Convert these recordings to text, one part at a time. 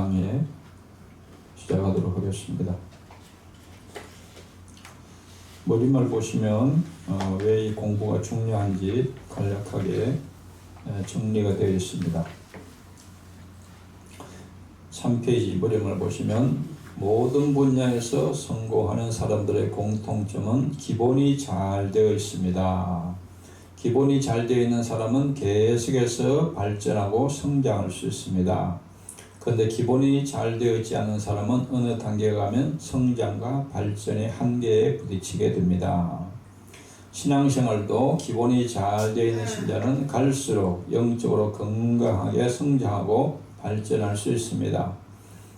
강의 시작하도록 하겠습니다. 머릿말 보시면 왜 이 공부가 중요한지 간략하게 정리가 되어 있습니다. 3페이지 머릿말 보시면 모든 분야에서 성공하는 사람들의 공통점은 기본이 잘 되어 있습니다. 기본이 잘 되어 있는 사람은 계속해서 발전하고 성장할 수 있습니다. 그런데 기본이 잘 되어 있지 않은 사람은 어느 단계에 가면 성장과 발전의 한계에 부딪히게 됩니다. 신앙생활도 기본이 잘 되어 있는 신자는 갈수록 영적으로 건강하게 성장하고 발전할 수 있습니다.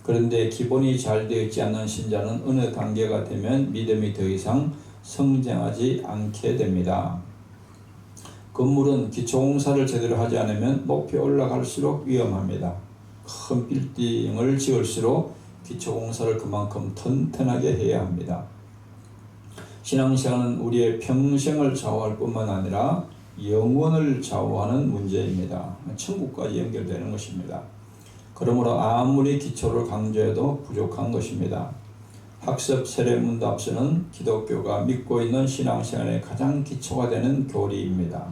그런데 기본이 잘 되어 있지 않는 신자는 어느 단계가 되면 믿음이 더 이상 성장하지 않게 됩니다. 건물은 기초공사를 제대로 하지 않으면 높이 올라갈수록 위험합니다. 큰 빌딩을 지을수록 기초공사를 그만큼 튼튼하게 해야 합니다. 신앙생활은 우리의 평생을 좌우할 뿐만 아니라 영원을 좌우하는 문제입니다. 천국까지 연결되는 것입니다. 그러므로 아무리 기초를 강조해도 부족한 것입니다. 학습 세례문답서는 기독교가 믿고 있는 신앙생활의 가장 기초가 되는 교리입니다.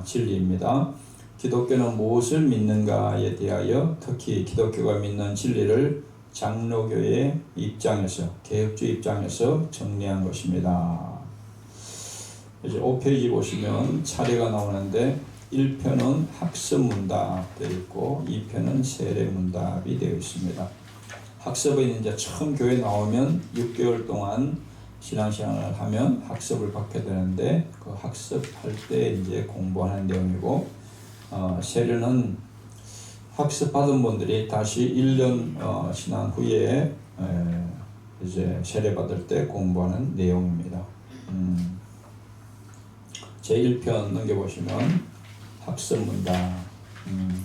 진리입니다. 기독교는 무엇을 믿는가에 대하여 특히 기독교가 믿는 진리를 장로교의 입장에서, 개혁주의 입장에서 정리한 것입니다. 이제 5페이지 보시면 차례가 나오는데 1편은 학습문답 되어 있고 2편은 세례문답이 되어 있습니다. 학습은 이제 처음 교회 나오면 6개월 동안 신앙생활을 하면 학습을 받게 되는데 그 학습할 때 이제 공부하는 내용이고 세례는 학습받은 분들이 다시 1년 지난 후에 이제 세례받을 때 공부하는 내용입니다. 제1편 넘겨보시면 학습문답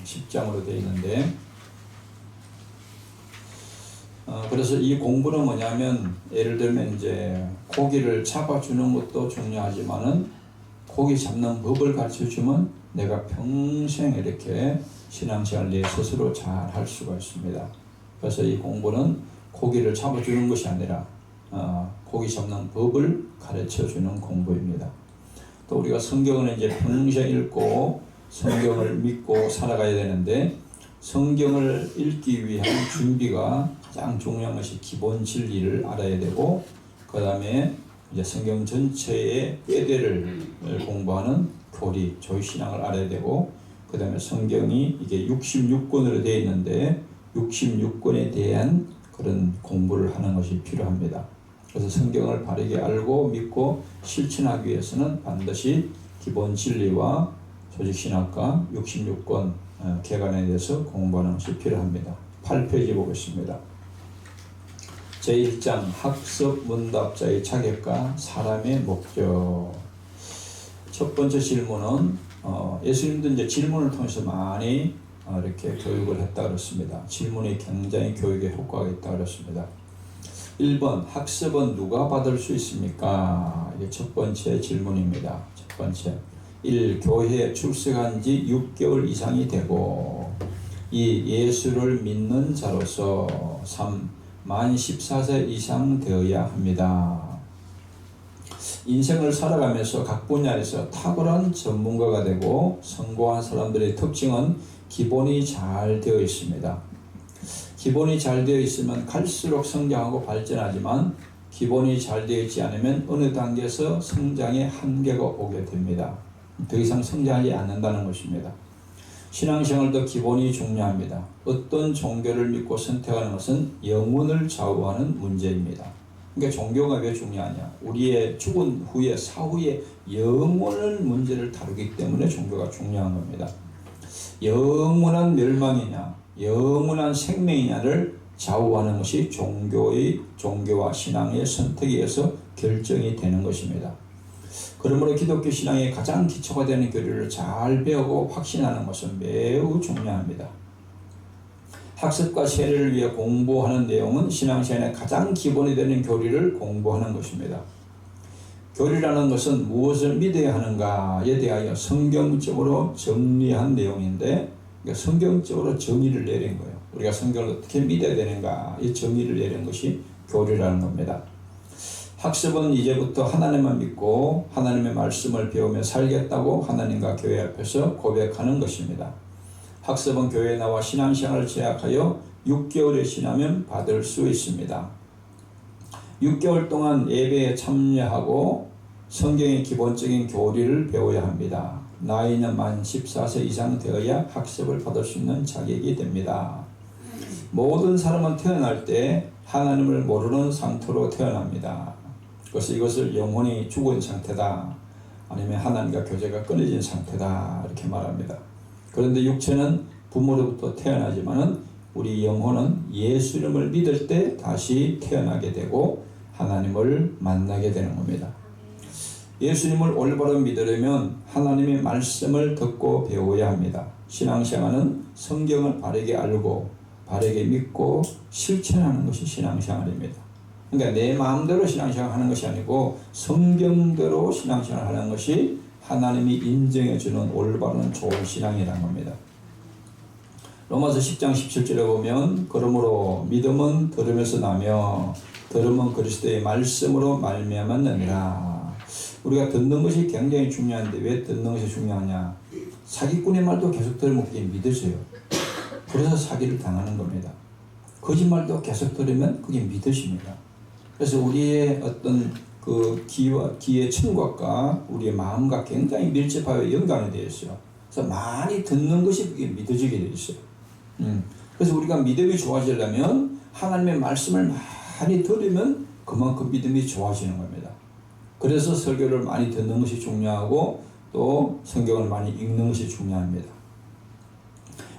10장으로 되어 있는데 그래서 이 공부는 뭐냐면 예를 들면 이제 고기를 잡아주는 것도 중요하지만은 고기 잡는 법을 가르쳐주면 내가 평생 이렇게 신앙생활 내 스스로 잘 할 수가 있습니다. 그래서 이 공부는 고기를 잡아주는 것이 아니라 고기 잡는 법을 가르쳐주는 공부입니다. 또 우리가 성경을 이제 평생 읽고 성경을 믿고 살아가야 되는데 성경을 읽기 위한 준비가 가장 중요한 것이 기본 진리를 알아야 되고 그 다음에 이제 성경 전체의 꾀대를 공부하는 교리, 조의신앙을 알아야 되고 그 다음에 성경이 이게 66권으로 되어 있는데 66권에 대한 그런 공부를 하는 것이 필요합니다. 그래서 성경을 바르게 알고 믿고 실천하기 위해서는 반드시 기본 진리와 조직신학과 66권 개관에 대해서 공부하는 것이 필요합니다. 8페이지 보겠습니다. 제1장 학습 문답자의 자격과 사람의 목적. 첫 번째 질문은 예수님도 이제 질문을 통해서 많이 이렇게 교육을 했다 그렇습니다. 질문이 굉장히 교육에 효과가 있다 그렇습니다. 1번 학습은 누가 받을 수 있습니까? 이게 첫 번째 질문입니다. 첫 번째 1. 교회에 출석한 지 6개월 이상이 되고 2. 예수를 믿는 자로서 3. 만 14세 이상 되어야 합니다. 인생을 살아가면서 각 분야에서 탁월한 전문가가 되고 성공한 사람들의 특징은 기본이 잘 되어 있습니다. 기본이 잘 되어 있으면 갈수록 성장하고 발전하지만 기본이 잘 되어 있지 않으면 어느 단계에서 성장의 한계가 오게 됩니다. 더 이상 성장하지 않는다는 것입니다. 신앙생활도 기본이 중요합니다. 어떤 종교를 믿고 선택하는 것은 영혼을 좌우하는 문제입니다. 그러니까 종교가 왜 중요하냐? 우리의 죽은 후에 사후에 영원한 문제를 다루기 때문에 종교가 중요한 겁니다. 영원한 멸망이냐, 영원한 생명이냐를 좌우하는 것이 종교와 신앙의 선택에 의해서 결정이 되는 것입니다. 그러므로 기독교 신앙의 가장 기초가 되는 교리를 잘 배우고 확신하는 것은 매우 중요합니다. 학습과 세례를 위해 공부하는 내용은 신앙생활의 가장 기본이 되는 교리를 공부하는 것입니다. 교리라는 것은 무엇을 믿어야 하는가에 대하여 성경적으로 정리한 내용인데 성경적으로 정의를 내린 거예요. 우리가 성경을 어떻게 믿어야 되는가 이 정의를 내리는 것이 교리라는 겁니다. 학습은 이제부터 하나님만 믿고 하나님의 말씀을 배우며 살겠다고 하나님과 교회 앞에서 고백하는 것입니다. 학습은 교회에 나와 신앙생활을 제약하여 6개월에 지나면 받을 수 있습니다. 6개월 동안 예배에 참여하고 성경의 기본적인 교리를 배워야 합니다. 나이는 만 14세 이상 되어야 학습을 받을 수 있는 자격이 됩니다. 모든 사람은 태어날 때 하나님을 모르는 상태로 태어납니다. 그래서 이것을 영혼이 죽은 상태다, 아니면 하나님과 교제가 끊어진 상태다 이렇게 말합니다. 그런데 육체는 부모로부터 태어나지만은 우리 영혼은 예수님을 믿을 때 다시 태어나게 되고 하나님을 만나게 되는 겁니다. 예수님을 올바로 믿으려면 하나님의 말씀을 듣고 배워야 합니다. 신앙생활은 성경을 바르게 알고 바르게 믿고 실천하는 것이 신앙생활입니다. 그러니까 내 마음대로 신앙생활 하는 것이 아니고 성경대로 신앙생활 하는 것이 하나님이 인정해주는 올바른 좋은 신앙이라는 겁니다. 로마서 10장 17절에 보면 그러므로 믿음은 들음에서 나며 들음은 그리스도의 말씀으로 말미암았느니라. 우리가 듣는 것이 굉장히 중요한데 왜 듣는 것이 중요하냐? 사기꾼의 말도 계속 들으면 그게 믿어져요. 그래서 사기를 당하는 겁니다. 거짓말도 계속 들으면 그게 믿어집니다. 그래서 우리의 어떤 그 기의 청각과 우리의 마음과 굉장히 밀접하게 연관이 되어 있어요. 그래서 많이 듣는 것이 그게 믿어지게 되어 있어요. 그래서 우리가 믿음이 좋아지려면 하나님의 말씀을 많이 들으면 그만큼 믿음이 좋아지는 겁니다. 그래서 설교를 많이 듣는 것이 중요하고 또 성경을 많이 읽는 것이 중요합니다.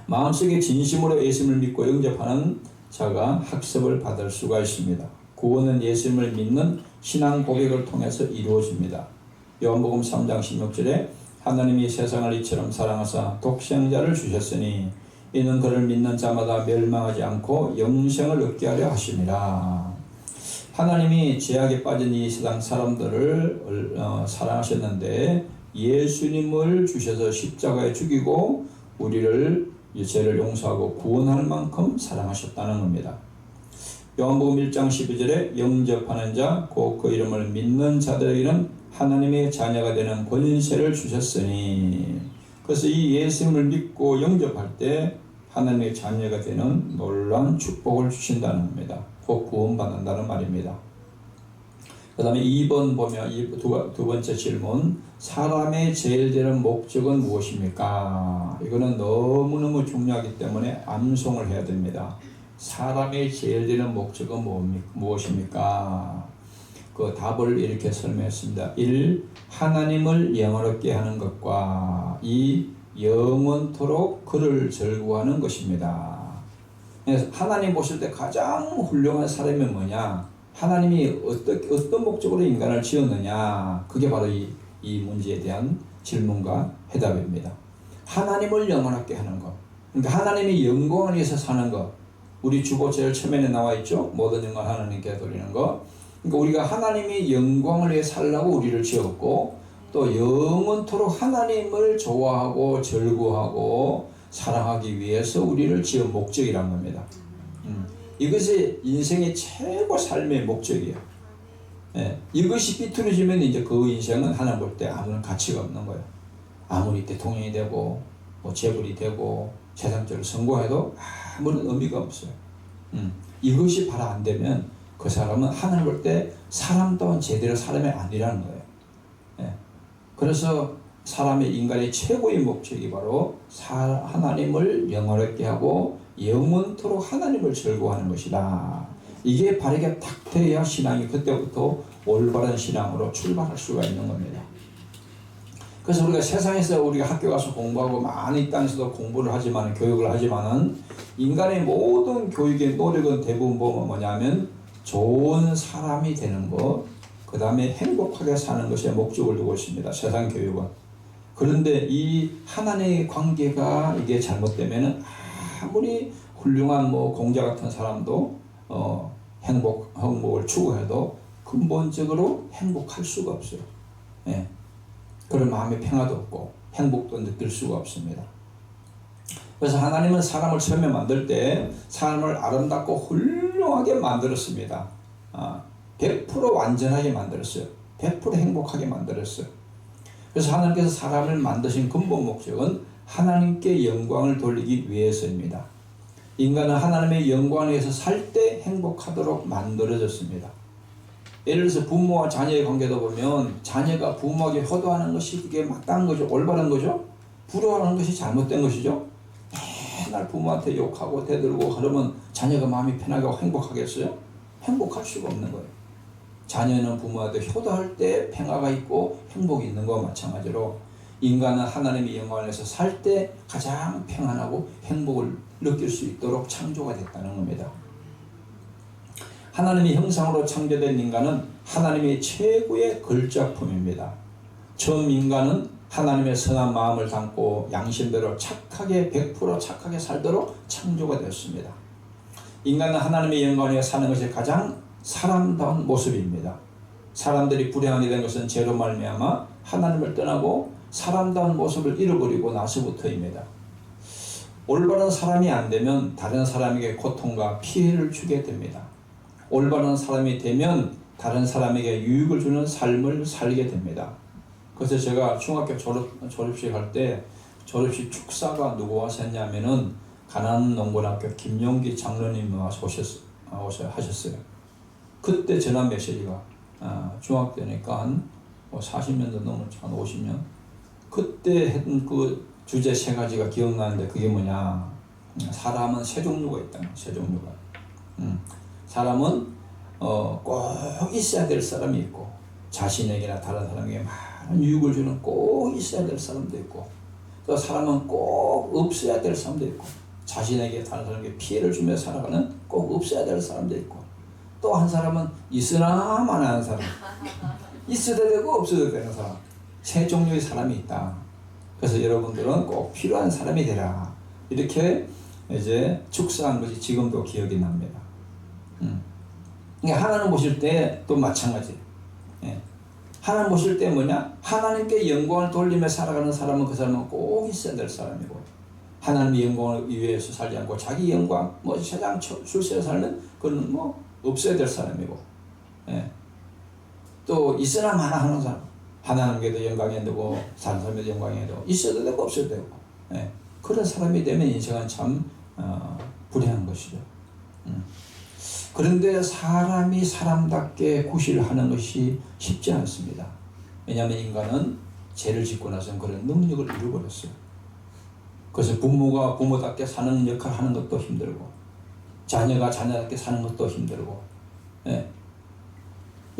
마음속에 진심으로 예수님을 믿고 영접하는 자가 학습을 받을 수가 있습니다. 구원은 예수님을 믿는 신앙 고백을 통해서 이루어집니다. 요한복음 3장 16절에 하나님이 세상을 이처럼 사랑하사 독생자를 주셨으니 이는 그를 믿는 자마다 멸망하지 않고 영생을 얻게 하려 하심이라. 하나님이 죄악에 빠진 이 세상 사람들을 사랑하셨는데 예수님을 주셔서 십자가에 죽이고 우리를 죄를 용서하고 구원할 만큼 사랑하셨다는 겁니다. 요한복음 1장 12절에 영접하는 자 곧 그 이름을 믿는 자들에게는 하나님의 자녀가 되는 권세를 주셨으니, 그래서 이 예수님을 믿고 영접할 때 하나님의 자녀가 되는 놀라운 축복을 주신다는 겁니다. 곧 구원받는다는 말입니다. 그 다음에 2번 보면 두 번째 질문, 사람의 제일 되는 목적은 무엇입니까? 이거는 너무너무 중요하기 때문에 암송을 해야 됩니다. 사람의 제일 되는 목적은 무엇입니까? 그 답을 이렇게 설명했습니다. 1. 하나님을 영원롭게 하는 것과 2. 영원토록 그를 즐거워하는 것입니다. 하나님 보실 때 가장 훌륭한 사람이 뭐냐? 하나님이 어떤 목적으로 인간을 지었느냐? 그게 바로 이 문제에 대한 질문과 해답입니다. 하나님을 영원하게 하는 것. 그러니까 하나님의 영광을 위해서 사는 것. 우리 주보 제일 처음에 나와 있죠. 모든 영광 하나님께 돌리는 것. 그러니까 우리가 하나님의 영광을 위해 살라고 우리를 지었고 또 영원토록 하나님을 좋아하고 즐거워하고 사랑하기 위해서 우리를 지은 목적이란 겁니다. 이것이 인생의 최고 삶의 목적이에요. 예, 이것이 삐뚤어지면 이제 그 인생은 하나님 볼 때 아무런 가치가 없는 거예요. 아무리 대통령이 되고 뭐 재벌이 되고 세상적으로 성공해도 아무런 의미가 없어요. 이것이 바로 안 되면 그 사람은 하나님 볼 때 사람 또한 제대로 사람이 아니라는 거예요. 예. 그래서 사람의 인간의 최고의 목적이 바로 하나님을 영원하게 하고 영원토록 하나님을 즐거워하는 것이다. 이게 바르게 딱 돼야 신앙이 그때부터 올바른 신앙으로 출발할 수가 있는 겁니다. 그래서 우리가 세상에서 우리가 학교 가서 공부하고 많이 땅에서도 공부를 하지만 교육을 하지만은 인간의 모든 교육의 노력은 대부분 보면 뭐냐면 좋은 사람이 되는 것, 그 다음에 행복하게 사는 것에 목적을 두고 있습니다. 세상 교육은. 그런데 이 하나님의 관계가 이게 잘못되면은 아무리 훌륭한 뭐 공자 같은 사람도 행복을 추구해도 근본적으로 행복할 수가 없어요. 예. 그런 마음의 평화도 없고 행복도 느낄 수가 없습니다. 그래서 하나님은 사람을 처음에 만들 때 사람을 아름답고 훌륭하게 만들었습니다. 100% 완전하게 만들었어요. 100% 행복하게 만들었어요. 그래서 하나님께서 사람을 만드신 근본 목적은 하나님께 영광을 돌리기 위해서입니다. 인간은 하나님의 영광을 위해서 살 때 행복하도록 만들어졌습니다. 예를 들어서 부모와 자녀의 관계도 보면 자녀가 부모에게 효도하는 것이 그게 마땅한 거죠. 올바른 거죠. 불효하는 것이 잘못된 것이죠. 맨날 부모한테 욕하고 대들고 그러면 자녀가 마음이 편하고 행복하겠어요? 행복할 수가 없는 거예요. 자녀는 부모한테 효도할 때 평화가 있고 행복이 있는 것과 마찬가지로 인간은 하나님의 영광을 위해서 살 때 가장 평안하고 행복을 느낄 수 있도록 창조가 됐다는 겁니다. 하나님의 형상으로 창조된 인간은 하나님의 최고의 걸작품입니다. 처음 인간은 하나님의 선한 마음을 담고 양심대로 착하게 100% 착하게 살도록 창조가 되었습니다. 인간은 하나님의 영광 위에 사는 것이 가장 사람다운 모습입니다. 사람들이 불행하게 된 것은 죄로 말미암아 하나님을 떠나고 사람다운 모습을 잃어버리고 나서부터입니다. 올바른 사람이 안 되면 다른 사람에게 고통과 피해를 주게 됩니다. 올바른 사람이 되면 다른 사람에게 유익을 주는 삶을 살게 됩니다. 그래서 제가 중학교 졸업식 할 때 졸업식 축사가 누구 하셨냐면은 가난농고등학교 김용기 장로님 하셨어요. 그때 전한 메시지가 중학교 때니까 한 40년도 넘었죠. 한 50년. 그때 했던 그 주제 3가지가 기억나는데 그게 뭐냐. 사람은 세 종류가 있다. 세 종류가. 사람은 꼭 있어야 될 사람이 있고 자신에게나 다른 사람에게 많은 유익을 주는 꼭 있어야 될 사람도 있고 또 사람은 꼭 없어야 될 사람도 있고 자신에게 다른 사람에게 피해를 주며 살아가는 꼭 없어야 될 사람도 있고 또 한 사람은 있으나 마나한 사람 있어도 되고 없어도 되는 사람 세 종류의 사람이 있다. 그래서 여러분들은 꼭 필요한 사람이 되라 이렇게 이제 축사한 것이 지금도 기억이 납니다. 그러니까 하나님 보실 때 또 마찬가지예요. 예. 하나님 보실 때 뭐냐? 하나님께 영광을 돌리며 살아가는 사람은 그 사람은 꼭 있어야 될 사람이고 하나님의 영광을 위해서 살지 않고 자기 영광, 세상 출세에 살면 그건 없어야 될 사람이고 예. 또 있으나 마나 하는 사람 하나님께도 영광이 되고 다른 사람에도 영광이 되고 있어도 되고 없어도 되고 예. 그런 사람이 되면 인생은 참 불행한 것이죠. 그런데 사람이 사람답게 구실하는 것이 쉽지 않습니다. 왜냐하면 인간은 죄를 짓고 나서는 그런 능력을 잃어버렸어요. 그래서 부모가 부모답게 사는 역할을 하는 것도 힘들고 자녀가 자녀답게 사는 것도 힘들고 예.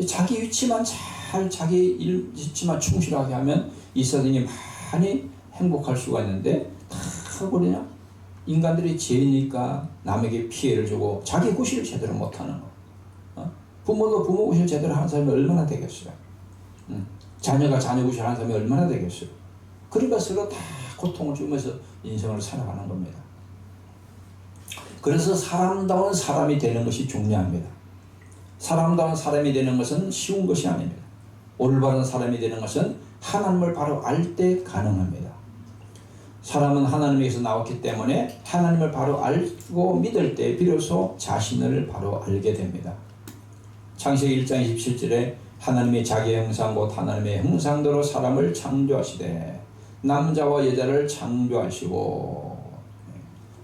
자기 위치만 잘 자기 위치만 충실하게 하면 이 사람이 많이 행복할 수가 있는데 다 버리냐? 인간들이 죄니까 남에게 피해를 주고 자기 구실을 제대로 못하는 거. 부모도 부모 구실 제대로 하는 사람이 얼마나 되겠어요. 자녀가 자녀 구실 하는 사람이 얼마나 되겠어요. 그러니까 서로 다 고통을 주면서 인생을 살아가는 겁니다. 그래서 사람다운 사람이 되는 것이 중요합니다. 사람다운 사람이 되는 것은 쉬운 것이 아닙니다. 올바른 사람이 되는 것은 하나님을 바로 알 때 가능합니다. 사람은 하나님에게서 나왔기 때문에 하나님을 바로 알고 믿을 때 비로소 자신을 바로 알게 됩니다. 창세기 1장 27절에 하나님의 자기 형상 곧 하나님의 형상대로 사람을 창조하시되 남자와 여자를 창조하시고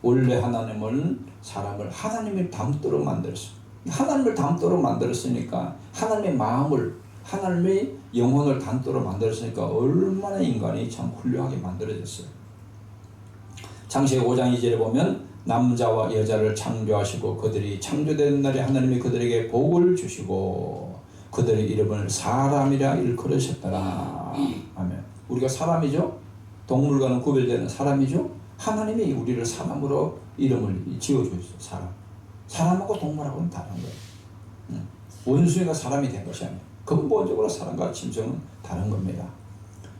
원래 하나님은 사람을 하나님의 담도록 만들었어요. 하나님을 담도록 만들었으니까 하나님의 마음을 하나님의 영혼을 담도록 만들었으니까 얼마나 인간이 참 훌륭하게 만들어졌어요. 창세기 5장 2절에 보면 남자와 여자를 창조하시고 그들이 창조된 날에 하나님이 그들에게 복을 주시고 그들의 이름을 사람이라 일컬으셨더라. 아멘. 우리가 사람이죠. 동물과는 구별되는 사람이죠. 하나님이 우리를 사람으로 이름을 지어주셨어요. 사람하고 동물하고는 다른 거예요. 원숭이가 사람이 된 것이 아니에요. 근본적으로 사람과 짐승은 다른 겁니다.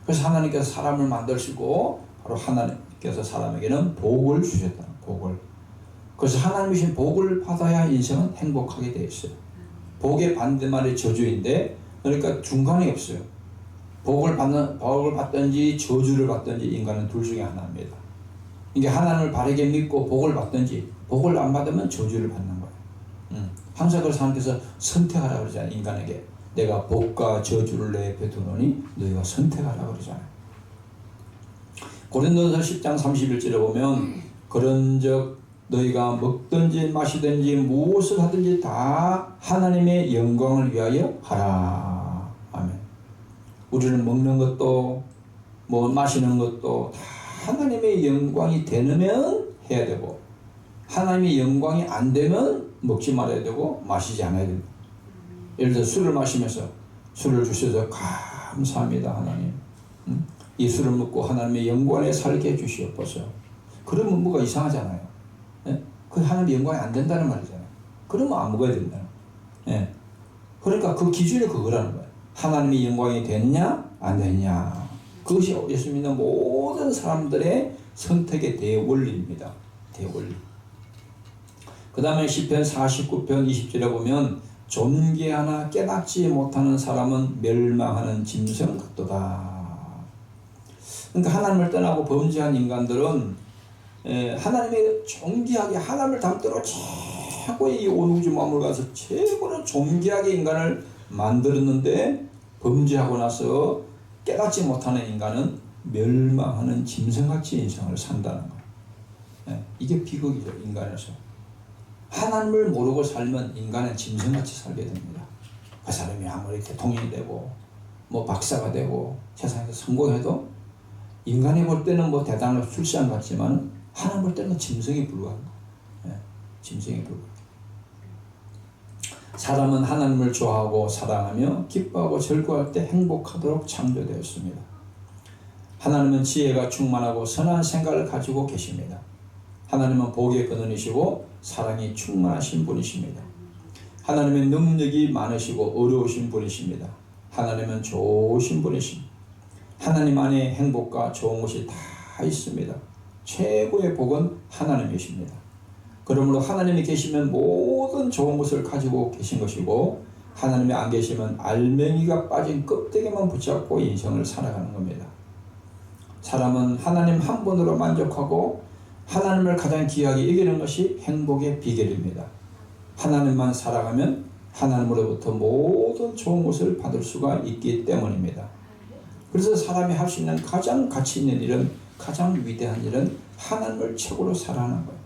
그래서 하나님께서 사람을 만드시고 바로 하나님께서 사람에게는 복을 주셨다. 복을. 그래서 하나님이 주신 복을 받아야 인생은 행복하게 되어 있어요. 복의 반대말이 저주인데 그러니까 중간이 없어요. 복을 받든지 저주를 받든지 인간은 둘 중에 하나입니다. 이게 하나님을 바르게 믿고 복을 받든지 복을 안 받으면 저주를 받는 거예요. 항상 그래서 하나님께서 선택하라고 그러잖아요. 인간에게 내가 복과 저주를 내 앞에 두노니 너희가 선택하라고 그러잖아요. 고린도서 10장 31절에 보면 그런즉 너희가 먹든지 마시든지 무엇을 하든지 다 하나님의 영광을 위하여 하라. 아멘. 우리는 먹는 것도 뭐 마시는 것도 다 하나님의 영광이 되면 해야 되고 하나님의 영광이 안 되면 먹지 말아야 되고 마시지 않아야 됩니다. 예를 들어 술을 마시면서 술을 주셔서 감사합니다 하나님. 이 술을 먹고 하나님의 영광에 살게 해주시옵소서. 그러면 뭐가 이상하잖아요. 예? 그 하나님의 영광이 안 된다는 말이잖아요. 그러면 안 먹어야 된다는 거예요. 예? 그러니까 그 기준이 그거라는 거예요. 하나님의 영광이 되느냐 안 되느냐. 그것이 예수 믿는 모든 사람들의 선택의 대원리입니다. 대원리. 그 다음에 시편 49편 20절에 보면 존귀하나 깨닫지 못하는 사람은 멸망하는 짐승 같도다. 그러니까 하나님을 떠나고 범죄한 인간들은 하나님의 존귀하게 하나님을 닮도록 최고의 이 온 우주 만물 가서 최고로 존귀하게 인간을 만들었는데 범죄하고 나서 깨닫지 못하는 인간은 멸망하는 짐승같이 인생을 산다는 거예요. 이게 비극이죠. 인간에서 하나님을 모르고 살면 인간은 짐승같이 살게 됩니다. 그 사람이 아무리 대통령이 되고 뭐 박사가 되고 세상에서 성공해도 인간이 볼 때는 뭐 대단한 술상 같지만 하나님 볼 때는 짐승에 불과한 거예요. 짐승에 불과해요. 사람은 하나님을 좋아하고 사랑하며 기뻐하고 즐거워할 때 행복하도록 창조되었습니다. 하나님은 지혜가 충만하고 선한 생각을 가지고 계십니다. 하나님은 복의 근원이시고 사랑이 충만하신 분이십니다. 하나님의 능력이 많으시고 어려우신 분이십니다. 하나님은 좋으신 분이십니다. 하나님 안에 행복과 좋은 것이 다 있습니다. 최고의 복은 하나님이십니다. 그러므로 하나님이 계시면 모든 좋은 것을 가지고 계신 것이고 하나님이 안 계시면 알맹이가 빠진 껍데기만 붙잡고 인생을 살아가는 겁니다. 사람은 하나님 한 분으로 만족하고 하나님을 가장 귀하게 여기는 것이 행복의 비결입니다. 하나님만 살아가면 하나님으로부터 모든 좋은 것을 받을 수가 있기 때문입니다. 그래서 사람이 할 수 있는 가장 가치 있는 일은 가장 위대한 일은 하나님을 최고로 사랑하는 거예요.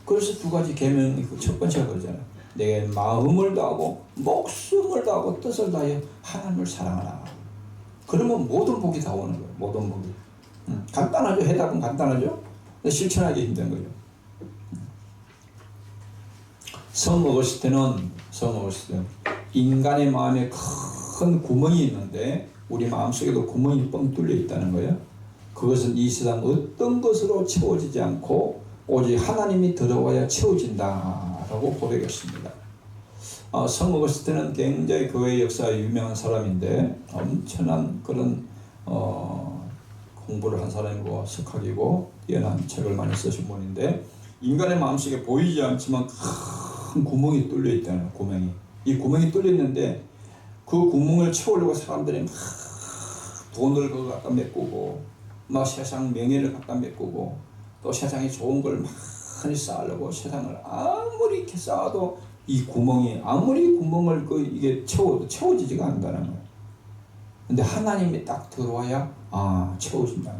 그래서 두 가지 계명이 첫 번째가 그러잖아요. 내 마음을 다하고 목숨을 다하고 뜻을 다하여 하나님을 사랑하라. 그러면 모든 복이 다 오는 거예요. 모든 복이. 간단하죠. 해답은 간단하죠. 실천하기 힘든 거죠. 성 어거스틴은 인간의 마음에 큰 구멍이 있는데 우리 마음속에도 구멍이 뻥 뚫려 있다는 거예요. 그것은 이 세상 어떤 것으로 채워지지 않고 오직 하나님이 들어와야 채워진다라고 고백했습니다. 성 어거스틴은 굉장히 교회 역사에 유명한 사람인데 엄청난 그런 공부를 한 사람이고 석학이고 뛰어난 책을 많이 쓰신 분인데 인간의 마음속에 보이지 않지만 큰 구멍이 뚫려 있다는 구멍이. 이 구멍이 뚫려 있는데 그 구멍을 채우려고 사람들이 막 돈을 그거 갖다 메꾸고 막 세상 명예를 갖다 메꾸고 또 세상에 좋은 걸 많이 쌓으려고 세상을 아무리 이렇게 쌓아도 이 구멍이 아무리 구멍을 이게 채워도 채워지지가 않는다는 거예요. 근데 하나님이 딱 들어와야 채워진다는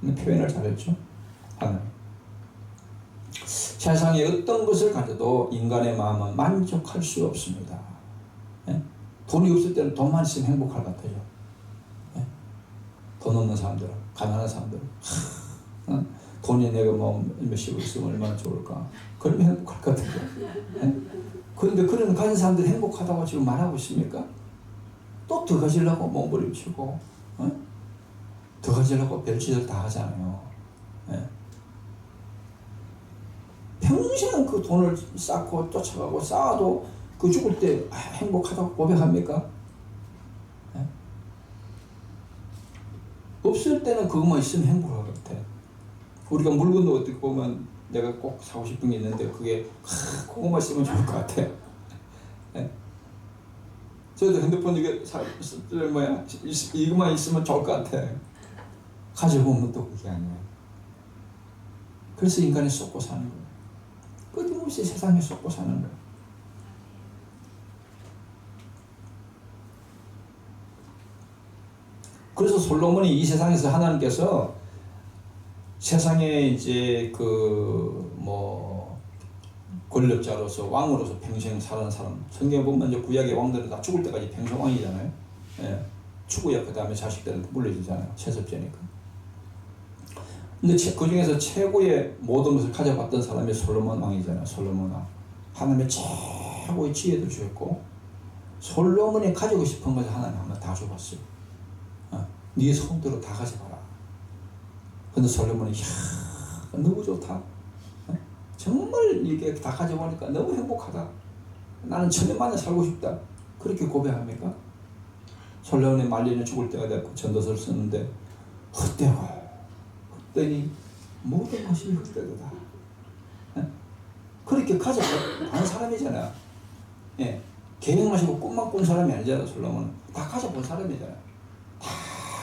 거예요. 표현을 잘했죠. 하나님. 세상에 어떤 것을 가져도 인간의 마음은 만족할 수 없습니다. 예? 돈이 없을 때는 돈만 있으면 행복할 것 같아요. 예? 돈 없는 사람들은, 가난한 사람들은 돈이 내가 뭐 몇십을 있으면 얼마나 좋을까. 그러면 행복할 것 같아요. 예? 그런데 그런 가진 사람들이 행복하다고 지금 말하고 있습니까? 또 더 가지려고 몸부림치고 더 가지려고 별짓을 다 하잖아요. 예? 평생 그 돈을 쌓고 쫓아가고 쌓아도 그 죽을 때 행복하다고 고백합니까? 예? 없을 때는 그것만 있으면 행복할 것 같아. 우리가 물건도 어떻게 보면 내가 꼭 사고 싶은 게 있는데 그게 그것만 있으면 좋을 것 같아. 예? 저도 핸드폰 이게 이것만 있으면 좋을 것 같아. 가져보면 또 그게 아니야. 그래서 인간이 쏟고 사는 거예요. 끊임없이 세상에 쏟고 사는 거예요. 그래서 솔로몬이 이 세상에서 하나님께서 세상에 이제 권력자로서 왕으로서 평생 살아는 사람, 성경에 보면 이제 구약의 왕들은 다 죽을 때까지 평생 왕이잖아요. 예. 추구야 그 다음에 자식들한테 물려주잖아요. 세습제니까. 근데 그 중에서 최고의 모든 것을 가져봤던 사람이 솔로몬 왕이잖아요. 솔로몬 왕. 하나님의 최고의 지혜도 주었고, 솔로몬이 가지고 싶은 것을 하나님 한번 다 줘봤어요. 네 손대로 다 가져가라. 근데 솔로몬이 너무 좋다. 정말 이게 다 가져보니까 너무 행복하다. 나는 천년만에 살고 싶다. 그렇게 고백합니까? 솔로몬이 말년에 죽을 때가 됐고 전도서를 썼는데 헛되니 모든 것이 헛되도다. 그렇게 가져본 사람이잖아요. 예. 계획 마시고 꿈만 꾼 사람이 아니잖아요. 솔로몬은 다 가져본 사람이잖아요. 다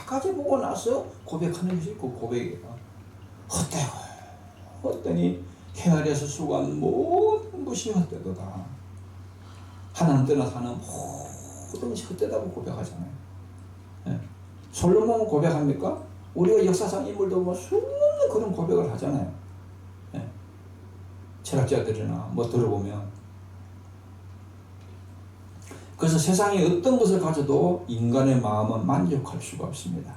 가져보고 나서 고백하는 것이 그 고백이에요. 헛되니 헤아려서 수고한 모든 것이 헛되도다. 하나님 떠나 사는 모든 것이 헛되다고 고백하잖아요. 예. 솔로몬은 고백합니까? 우리가 역사상 인물도 뭐 수없는 그런 고백을 하잖아요. 예. 철학자들이나 들어보면. 그래서 세상에 어떤 것을 가져도 인간의 마음은 만족할 수가 없습니다.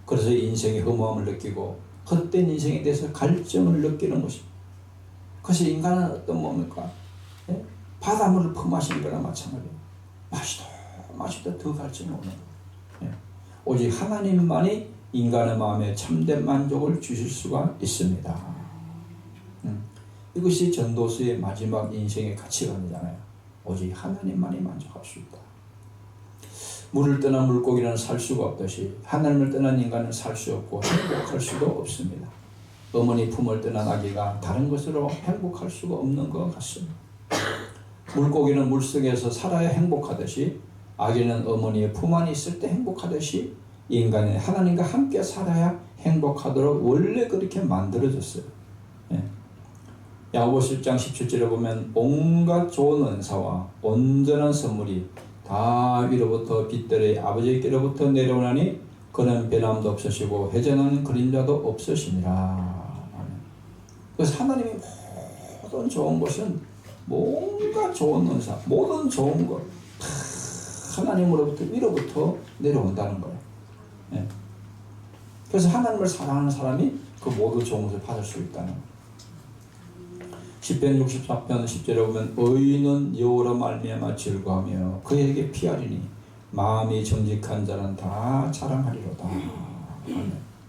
그래서 인생의 허무함을 느끼고 헛된 인생에 대해서 갈증을 느끼는 것입니다. 그래서 인간은 어떤 뭡니까? 예? 바닷물을 퍼마시는 거나 마찬가지예요. 마시다 더 갈증이 오는 거예요. 예? 오직 하나님만이 인간의 마음에 참된 만족을 주실 수가 있습니다. 이것이 전도서의 마지막 인생의 가치관이잖아요. 오직 하나님만이 만족할 수 있다. 물을 떠난 물고기는 살 수가 없듯이 하나님을 떠난 인간은 살 수 없고 행복할 수도 없습니다. 어머니 품을 떠난 아기가 다른 것으로 행복할 수가 없는 것 같습니다. 물고기는 물속에서 살아야 행복하듯이 아기는 어머니의 품 안에 있을 때 행복하듯이 인간은 하나님과 함께 살아야 행복하도록 원래 그렇게 만들어졌어요. 예. 야고보서 10장 17절에 보면 온갖 좋은 은사와 온전한 선물이 다 위로부터 빛들의 아버지께로부터 내려오나니 그는 변함도 없으시고 회전하는 그림자도 없으시니라. 그래서 하나님이 모든 좋은 것은 뭔가 좋은 은사, 모든 좋은 것 하나님으로부터 위로부터 내려온다는 거예요. 예. 그래서 하나님을 사랑하는 사람이 그 모든 좋은 것을 받을 수 있다는 거예요. 시편 64편 10절에 보면 의인은 여호와로 말미암아 즐거하며 그에게 피하리니 마음이 정직한 자는 다 자랑하리로다.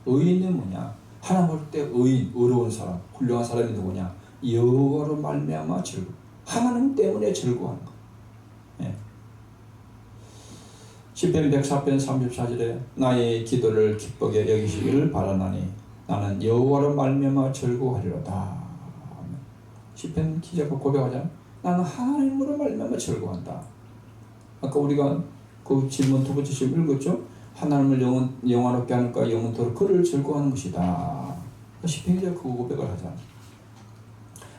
의인은 뭐냐? 하나님 볼 때 의인, 의로운 사람, 훌륭한 사람이 누구냐? 여호와로 말미암아 즐거. 하나님 때문에 즐거워하는 거. 예. 시편 104편 34절에 나의 기도를 기쁘게 여기시기를 바라나니 나는 여호와로 말미암아 즐거워하리로다. 시편 기자가 고백하잖아요. 나는 하나님으로 말미암아 즐거워한다. 아까 우리가 그 질문 두 번째 질문 읽었죠? 하나님을 영원롭게 하니까 영원토록 그를 즐거워하는 것이다. 시편 기자가 그 고백을 하잖아요.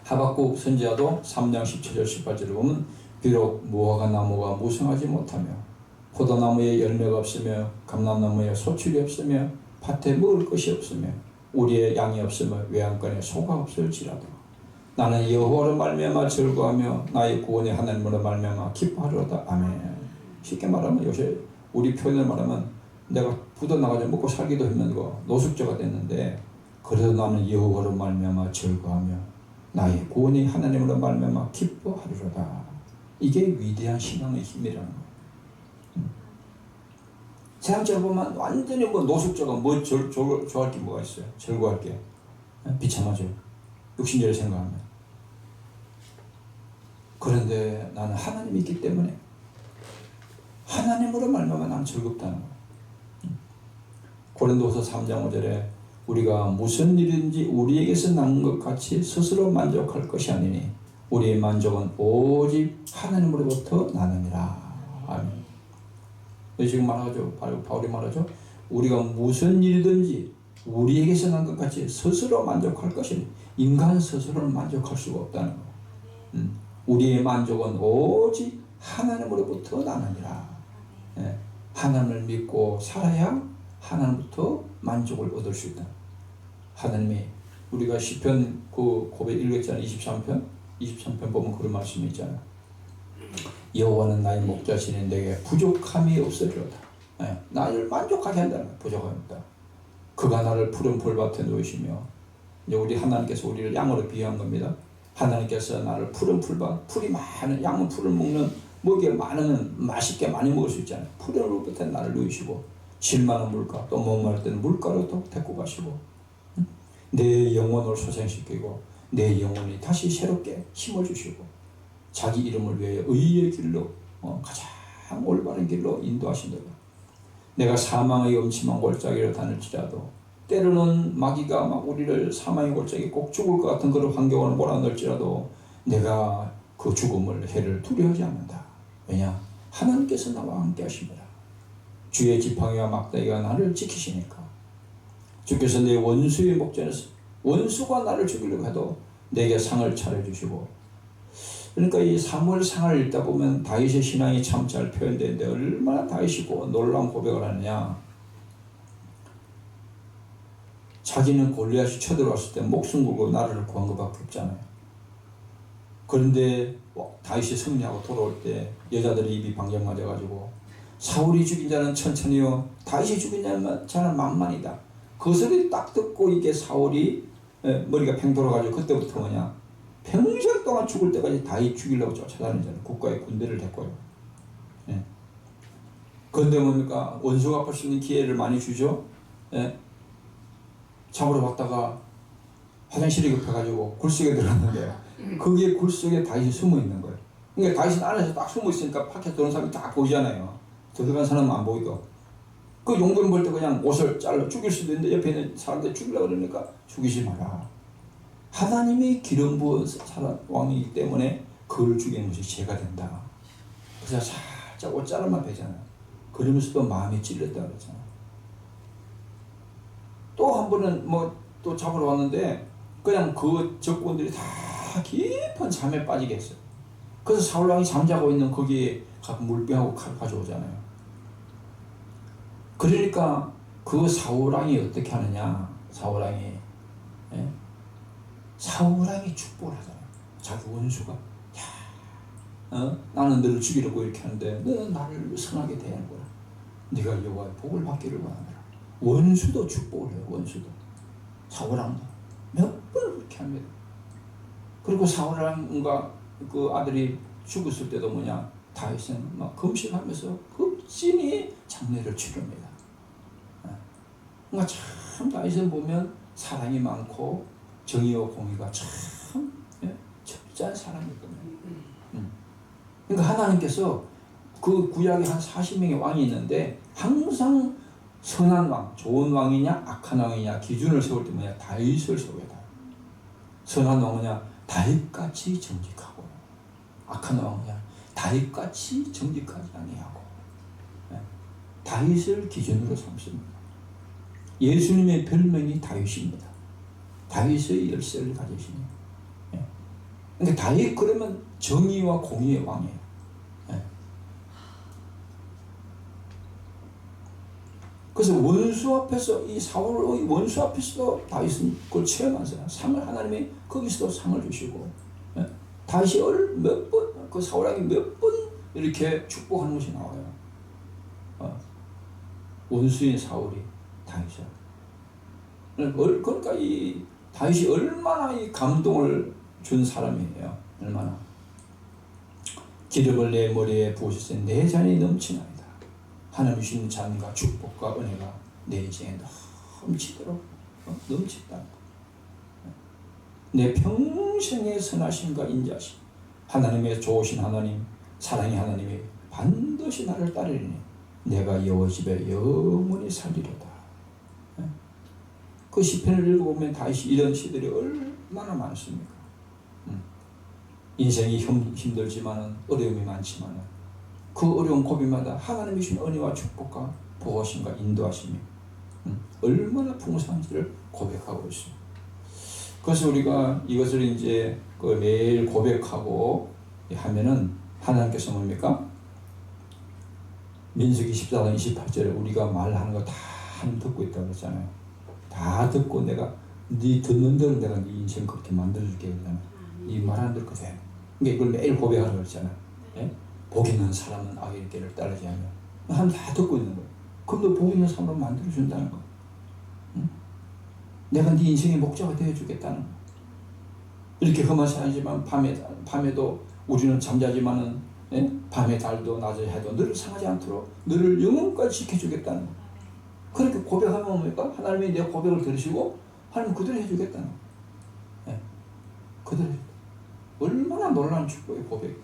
하박국 선지자도 3장 17절 18절을 보면 비록 무화과 나무가 무성하지 못하며 포도나무에 열매가 없으며 감람나무에 소출이 없으며 밭에 먹을 것이 없으며 우리의 양이 없으며 외양간에 소가 없을지라도 나는 여호와로 말미암아 즐거워하며 나의 구원의 하나님으로 말미암아 기뻐하리로다. 아멘. 쉽게 말하면 요새 우리 표현을 말하면 내가 부도나가지고 먹고 살기도 힘들고 노숙자가 됐는데 그래도 나는 여호와로 말미암아 즐거워하며 나의 구원의 하나님으로 말미암아 기뻐하리로다. 이게 위대한 신앙의 힘이라는 거예요. 세상적으로 보면 완전히 노숙자가 좋아할 게 뭐가 있어요? 즐거워할 게 비참하죠. 육신적으로 생각하면. 그런데 나는 하나님이 있기 때문에 하나님으로 말미암아 나는 즐겁다는 거예요. 고린도후서 3장 5절에 우리가 무슨 일인지 우리에게서 난 것 같이 스스로 만족할 것이 아니니 우리의 만족은 오직 하나님으로부터 나느니라. 아멘. 지금 말하죠. 바울이 말하죠. 우리가 무슨 일이든지 우리에게서 난 것 같이 스스로 만족할 것이니 인간 스스로는 만족할 수가 없다는 거. 우리의 만족은 오직 하나님으로부터 나느니라. 예, 하나님을 믿고 살아야 하나님부터 만족을 얻을 수 있다. 하나님이 우리가 시편 그 고백 읽었잖아요. 23편 보면 그런 말씀이 있잖아요. 여호와는 나의 목자시니 내게 부족함이 없으리로다. 예, 나를 만족하게 한다는 거예요. 부족함이 없다. 그가 나를 푸른 풀밭에 놓으시며, 이제 우리 하나님께서 우리를 양으로 비유한 겁니다. 하나님께서 나를 푸른 풀밭, 풀이 많은, 양은 풀을 먹는, 먹이가 많으면 맛있게 많이 먹을 수 있잖아요. 푸른 풀밭에 나를 놓으시고, 질 만한 물가, 또 목마를 때는 물가로 또 데리고 가시고, 내 영혼을 소생시키고 내 영혼이 다시 새롭게 힘을 주시고 자기 이름을 위하여 의의 길로, 가장 올바른 길로 인도하신다. 내가 사망의 음침한 골짜기를 다닐지라도, 때로는 마귀가 막 우리를 사망의 골짜기 꼭 죽을 것 같은 그런 환경을 몰아넣을지라도 내가 그 죽음을, 해를 두려워하지 않는다. 왜냐? 하나님께서 나와 함께 하십니다. 주의 지팡이와 막대기가 나를 지키시니까. 주께서 내 원수의 목전에서, 원수가 나를 죽이려고 해도 내게 상을 차려주시고. 그러니까 이 사무엘상을 읽다 보면 다윗의 신앙이 참 잘 표현되는데, 얼마나 다윗이 놀라운 고백을 하느냐. 자기는 골리앗이 쳐들어왔을 때 목숨 걸고 나라를 구한 것밖에 없잖아요. 그런데 다윗이 승리하고 돌아올 때 여자들의 입이 방정 맞아가지고, 사울이 죽인 자는 천천히요, 다윗이 죽인 자는 만만이다. 그 소리 딱 듣고 이게 사울이 머리가 팽 돌아가지고 그때부터 뭐냐, 평생 동안 죽을 때까지 다윗 죽이려고 쫓아다니잖아요. 국가의 군대를 데리고요. 예. 그런데 뭡니까? 원수가 볼 수 있는 기회를 많이 주죠. 예. 잡으러 왔다가 화장실이 급해가지고 굴속에 들어갔는데, 거기에 굴속에 다윗이 숨어 있는 거예요. 그러니까 다윗은 안에서 딱 숨어 있으니까 밖에 들어온 사람이 딱 보이잖아요. 들어간 사람은 안 보이고. 그 용돈 벌 때 그냥 옷을 잘라 죽일 수도 있는데 옆에 있는 사람들 죽이려고 그러니까 죽이지 마라. 하나님이 기름 부은 왕이기 때문에 그를 죽이는 것이 죄가 된다. 그래서 살짝 옷 자르면 되잖아요. 그러면서도 마음이 찔렸다 그랬잖아요. 또 한 번은 또 잡으러 왔는데 그냥 그 적군들이 다 깊은 잠에 빠지게 했어요. 그래서 사울왕이 잠자고 있는 거기에 가끔 물병하고 칼 가져오잖아요. 그러니까 그 사울왕이 어떻게 하느냐, 사울왕이 축복을 하잖아요. 자기 원수가, 나는 너를 죽이려고 이렇게 하는데 너는 나를 선하게 대하는구나. 네가 여호와의 복을 받기를 원하노라. 원수도 축복을 해요. 원수도. 사울왕도 몇 번을 그렇게 합니다. 그리고 사울왕과 그 아들이 죽었을 때도 뭐냐, 다윗은 막 금식하면서 극진히 장례를 치릅니다. 그러니까 참 다윗은 보면 사랑이 많고 정의와 공의가 참 철저한 사람이거든요. 그러니까 하나님께서 그 구약에 한 40명의 왕이 있는데 항상 선한 왕, 좋은 왕이냐 악한 왕이냐 기준을 세울 때 뭐냐, 다윗을 세워야 돼. 선한 왕이냐, 다윗같이 정직하고, 악한 왕이냐, 다윗같이 정직하지 아니하고. 다윗을 기준으로 삼습니다. 예수님의 별명이 다윗입니다. 다윗의 열쇠를 가지시니. 그러니까 다윗 그러면 정의와 공의의 왕이에요. 그래서 원수 앞에서, 이 사울의 원수 앞에서도 다윗은 그걸 체험하세요. 상을, 하나님이 거기서도 상을 주시고, 다윗이 몇 번, 그 사울왕이 몇 번 이렇게 축복하는 것이 나와요. 원수인 사울이 다윗이야. 그러니까 이 다윗이 얼마나 이 감동을 준 사람이에요. 얼마나. 기름을 내 머리에 부으셨으니 내 잔이 넘치나이다. 하나님 주신 잔과 축복과 은혜가 내 인생에 넘치도록 넘친다. 내 평생의 선하심과 인자심, 하나님의 좋으신 하나님, 사랑의 하나님이 반드시 나를 따르리니 내가 여호와 집에 영원히 살리로다. 그 시편을 읽어보면 다윗이 이런 시들이 얼마나 많습니까? 인생이 힘들지만은, 어려움이 많지만은 그 어려운 고비마다 하나님이 주신 은혜와 축복과 보호하심과 인도하심이 얼마나 풍성한지를 고백하고 있어요. 그래서 우리가 이것을 이제 그 매일 고백하고 하면은 하나님께서 뭡니까? 민수기 14장 28절에 우리가 말하는 거 다 듣고 있다고 그랬잖아요. 다 듣고 내가 네 듣는 대로 내가 네 인생 그렇게 만들어줄게 그러잖아. 이 말하는 대로 그대로. 그러니까 이걸 매일 고백하라고 그랬잖아요. 예? 복 있는 사람은 악의 길을 따르지 않으며 하나님 다 듣고 있는 거예요. 그럼 너 복 있는 사람으로 만들어준다는 거. 응? 내가 네 인생의 목자가 되어주겠다는 거. 이렇게 험한 세상이지만 밤에도 우리는 잠자지만은 예? 밤에 달도 낮에 해도 너를 상하지 않도록 너를 영원까지 지켜주겠다는 거. 그렇게 고백하면 뭡니까? 하나님이 내 고백을 들으시고 하나님 그대로 해주겠다는 거. 예? 그대로 얼마나 놀라운 축복의 고백.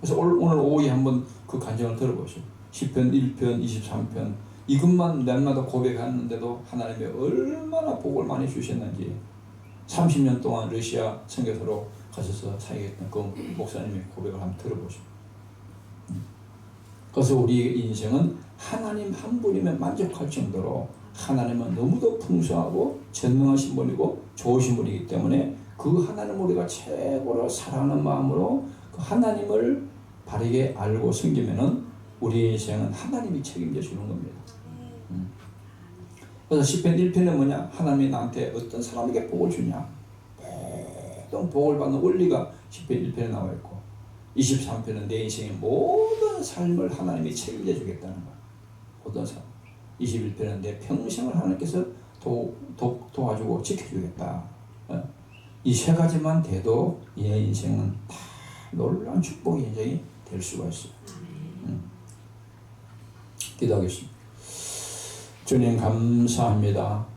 그래서 오늘 오후에 한번 그 간증을 들어보시오. 10편, 1편, 23편 이것만 날마다 고백하는데도 하나님이 얼마나 복을 많이 주셨는지 30년 동안 러시아 선교사로 가셔서 사역했던 그 목사님의 고백을 한번 들어보시오. 그래서 우리의 인생은 하나님 한 분이면 만족할 정도로 하나님은 너무도 풍성하고 전능하신 분이고 좋으신 분이기 때문에 그 하나님을 우리가 최고로 사랑하는 마음으로 그 하나님을 바르게 알고 섬기면은 우리 인생은 하나님이 책임져 주는 겁니다. 그래서 10편 1편은 뭐냐? 하나님이 나한테 어떤 사람에게 복을 주냐? 모든 복을 받는 원리가 10편 1편에 나와 있고 23편은 내 인생의 모든 삶을 하나님이 책임져 주겠다는 거야. 모든 삶. 21편은 내 평생을 하나님께서 도와주고 지켜주겠다. 이 세 가지만 돼도 내 인생은 다 놀라운 축복의 인생이 될 수가 있어요. 기도하겠습니다. 주님 감사합니다.